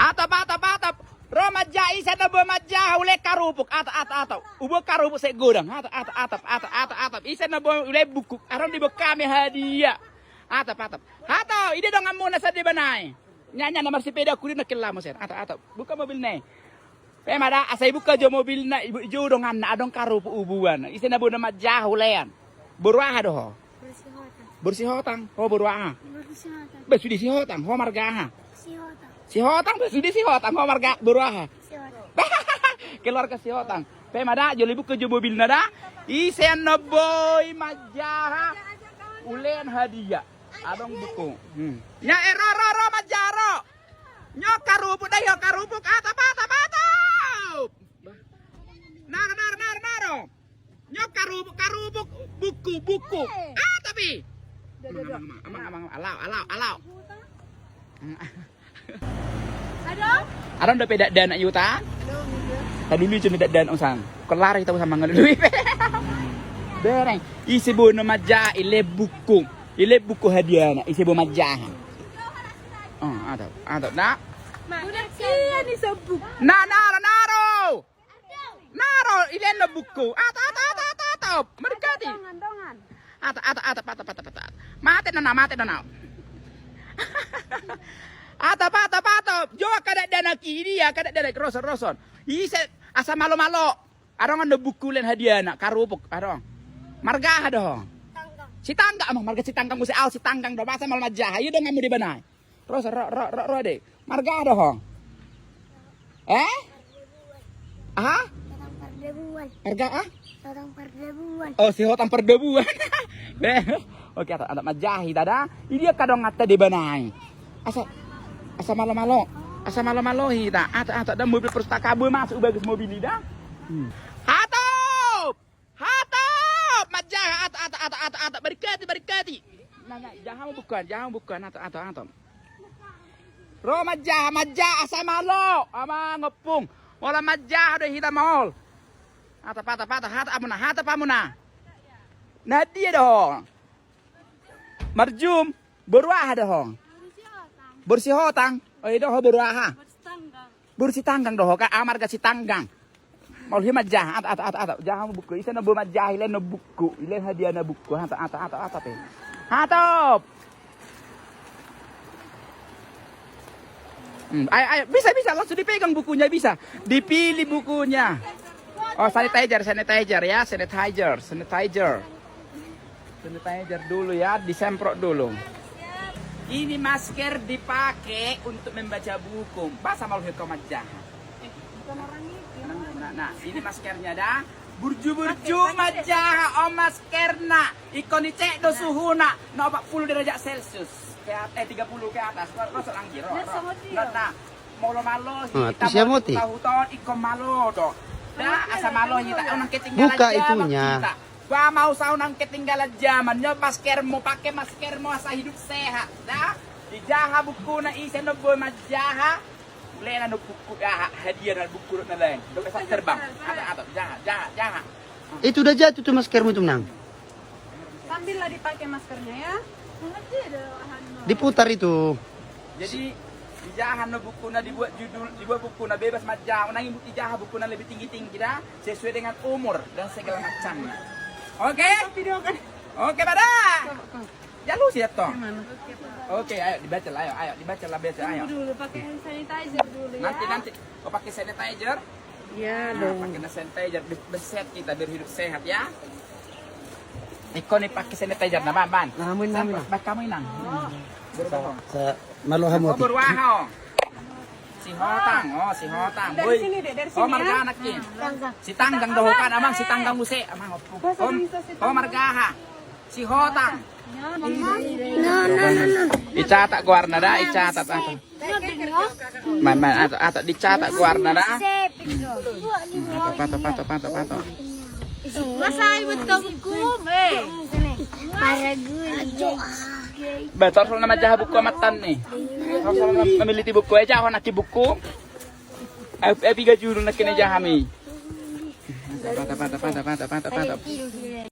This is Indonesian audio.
Atap. Romaja isa na bumadya ule karupok atap. Ubo karupok sa godang. Atap. Isa na ule bukuk. Aron di kami hadiah. Atap. Hataw, ide dong muna sa dibanay. Nyanya na marsipeda kuri na kilamo sir. Atap. Buka mobil na. Pemada asay buka jo mobil na ijo dong na adong karupok ubuan. Isa na bu na madya ulean. Burwaha doho. Bersihotang. Oh burwaha. Besudi sihotang. Ho margaha. Sihotang besudi sihotang. Ho marga burwaha. Keluar ke sihotang. Pemada jo libu ke jo mobil nada. Isen na boy majaha. Ulen hadiah. Adong buku. Nya ero majaro. Nyo karupuk dah yo karupuk atap. Naro. Nyo karupuk buku. Tapi. Amang alau. Adong udah peda dan yuta. Tadi dulu cuma dan usang. Kelari kita sama ngelui. Dereng. Isi bu nama ile buku hadiah isi bu majah. Oh, atau nak. Udah kia nih sebuk. Naro. Ile no buku. Atau. Merdeka di. Atau. Mate nana. Atau. Jo kada dana kiri ya, kada dana roson. Isi asa malo. Arong anda buku len hadiah nak karupuk arong. Marga dong. Si tangga amang marga si tanggang si al si tanggang do basa mal majah. Ayo dong ngamu di banai. Terus ro de. Marga dong. Aha? Marga ah? Oh si hotang perdebuan. Oke ada majah tada. Ini dia kadang ngata di banai. Asa malo. Asa malo hita. Ata ada mobil pustaka bu masuk bagus mobil ini dah. Hatop. Majah ata berkati. Nanya, jangan bukan ata. Ro majah asa malo, ama ngepung. Wala majah udah hitam mall. Ata hata pamuna. Nadia dong. Marjum berwah dong. Bersih hotang. Oh itu berwah. Bersih tanggang doh ka amar ka si tanggang. Mau hima jah, ata, jangan buku. Isa na bumajah, ilan na buku, ilan hadiah na buku. Ata pe. Hatop. Ay, bisa langsung dipegang bukunya bisa. Dipilih bukunya. Oh sanitizer ya, sanitizer dulu ya, disemprot dulu. Ini masker dipakai untuk membaca buku. Bahasa mau hiko majah. Nah, ini maskernya dah. Burju majah maskerna. Ikon dicek do suhuna. 40 derajat Celcius. 30 ke atas. Rasa langgi. Nah, malo tahu tahun ikon malo do. Dah asa malo kita nang ketinggalan. Buka itunya. Gua mau saunang ketinggalan zaman. Nyo maskermu pakai maskermu asa hidup sehat. Dah. Dijaha buku na isen no boy majaha. Lena no buku hadiah na buku na lain. Do bisa terbang. Atau jangan. Itu udah jatuh tuh maskermu tuh nang. Sambil lah dipakai maskernya ya. Diputar itu. Jadi dijahan no buku na dibuat buku na bebas majah. Nang ibu dijaha buku na lebih tinggi dah sesuai dengan umur dan segala macamnya. Oke? Oke, pada. Ya lu siap toh. Oke, ayo dibaca lah, ayo baca, ayo. Dulu pakai hand sanitizer dulu ya. Nanti kau pakai sanitizer. Ya Nah, pakai sanitizer beset kita biar hidup sehat ya. Iko nih pakai sanitizer nah, ban. Namun. Bak kamu inang. Sa maluham mo. Berwaho. Si hotang. Dari sini deh, dari sini. Oh, marga anaknya. Si tanggang doh kan, amang si tanggang use, amang oppo. Oh, margaha. Si hotang. No. Dicatat warna dah, dicatat atau. Atau dicatat warna dah. Pato. Masay buat kamu kum, Para gula. Betul soal nama jaha buku amatan nih. Soal memiliki buku aja, aku nak buku. Tiga judul nak kena jahami. Pato.